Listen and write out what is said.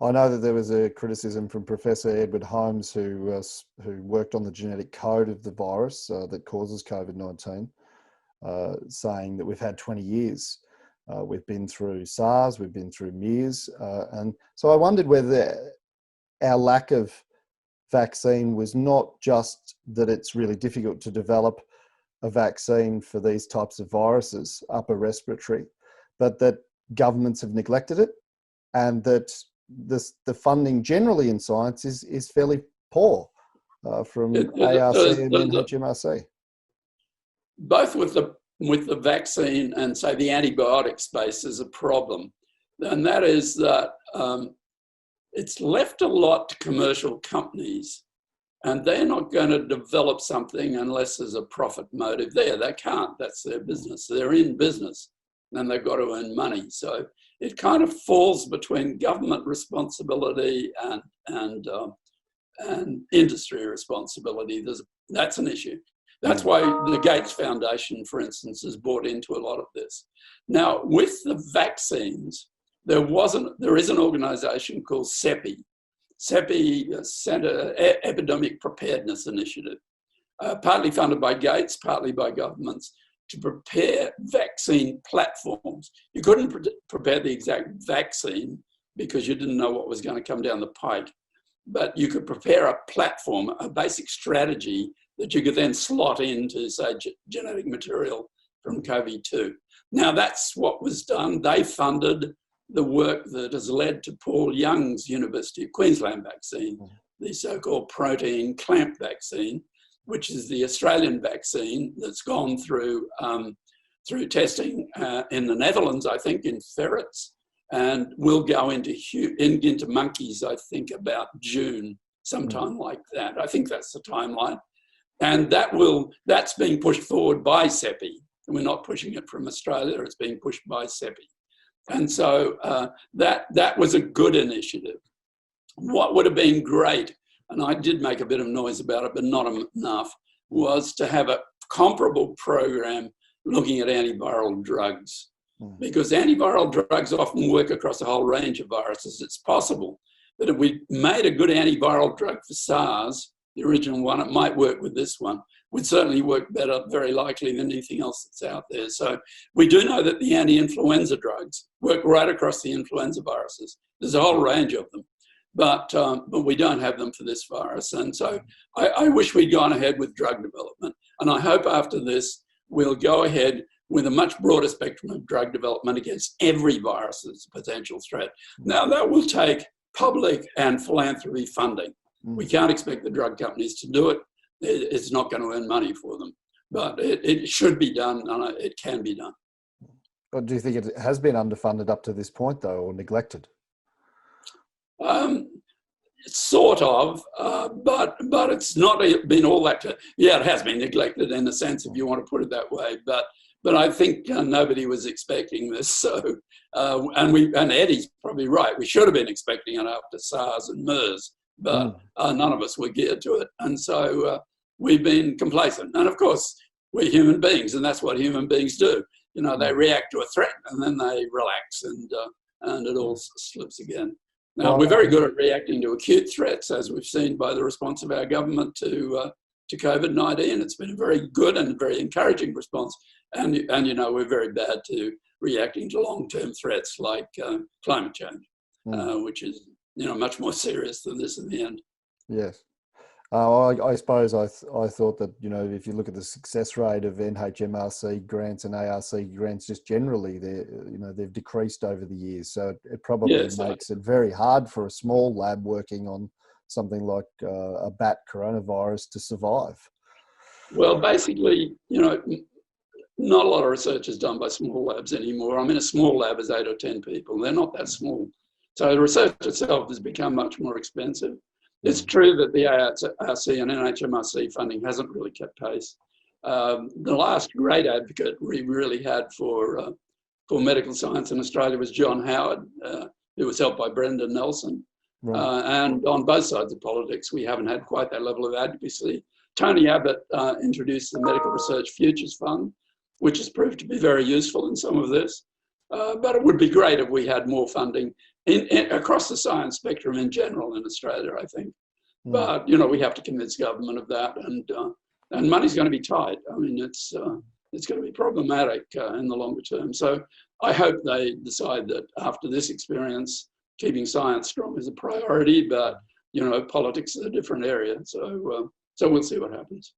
I know that there was a criticism from Professor Edward Holmes, who worked on the genetic code of the virus that causes COVID-19, saying that we've had 20 years. We've been through SARS, we've been through MERS, and so I wondered whether our lack of vaccine was not just that it's really difficult to develop a vaccine for these types of viruses, upper respiratory, but that governments have neglected it, and that the funding generally in science is fairly poor from ARC and NHMRC. Both with the vaccine and, say, the antibiotic space is a problem. And that is that it's left a lot to commercial companies, and they're not going to develop something unless there's a profit motive there. They can't. That's their business. They're in business, and they've got to earn money. So it kind of falls between government responsibility and industry responsibility. That's an issue. That's why the Gates Foundation, for instance, has bought into a lot of this. Now, with the vaccines, there is an organisation called CEPI, Centre Epidemic Preparedness Initiative, partly funded by Gates, partly by governments, to prepare vaccine platforms. You couldn't prepare the exact vaccine because you didn't know what was going to come down the pike, but you could prepare a platform, a basic strategy that you could then slot into, say, genetic material from COVID-2. Now, that's what was done. They funded the work that has led to Paul Young's University of Queensland vaccine, the so-called protein clamp vaccine, which is the Australian vaccine that's gone through testing in the Netherlands, I think, in ferrets, and will go into monkeys, I think, about June, sometime like that. I think that's the timeline. And that's being pushed forward by CEPI. We're not pushing it from Australia, it's being pushed by CEPI. And so that was a good initiative. What would have been great, and I did make a bit of noise about it, but not enough, was to have a comparable program looking at antiviral drugs. Because antiviral drugs often work across a whole range of viruses. It's possible that if we made a good antiviral drug for SARS, the original one, it might work with this one. Would certainly work better, very likely, than anything else that's out there. So we do know that the anti-influenza drugs work right across the influenza viruses. There's a whole range of them, but we don't have them for this virus. And so I wish we'd gone ahead with drug development. And I hope after this, we'll go ahead with a much broader spectrum of drug development against every virus that's a potential threat. Now, that will take public and philanthropy funding. We can't expect the drug companies to do it. It's not going to earn money for them, but it should be done, and it can be done. But do you think it has been underfunded up to this point, though, or neglected? Sort of, but it's not been all that. Yeah, it has been neglected in a sense, if you want to put it that way. But I think nobody was expecting this. So, and Eddie's probably right. We should have been expecting it after SARS and MERS. But none of us were geared to it. And so we've been complacent. And of course, we're human beings, and that's what human beings do. You know, they react to a threat and then they relax, and it all slips again. Now, we're very good at reacting to acute threats, as we've seen by the response of our government to COVID-19. It's been a very good and very encouraging response. And you know, we're very bad to reacting to long-term threats like climate change, which is, you know, much more serious than this in the end. Yes. I suppose I thought that, you know, if you look at the success rate of NHMRC grants and ARC grants just generally, they've decreased over the years. So it probably makes it very hard for a small lab working on something like a bat coronavirus to survive. Well, basically, you know, not a lot of research is done by small labs anymore. I mean, a small lab is 8 or 10 people. They're not that small. So the research itself has become much more expensive. It's true that the ARC and NHMRC funding hasn't really kept pace. The last great advocate we really had for medical science in Australia was John Howard, who was helped by Brendan Nelson. Right. And on both sides of politics, we haven't had quite that level of advocacy. Tony Abbott introduced the Medical Research Futures Fund, which has proved to be very useful in some of this. But it would be great if we had more funding. across the science spectrum in general in Australia, I think. Mm. But, you know, we have to convince government of that, and money's going to be tight. I mean, it's going to be problematic in the longer term. So I hope they decide that after this experience, keeping science strong is a priority, but, you know, politics is a different area. So we'll see what happens.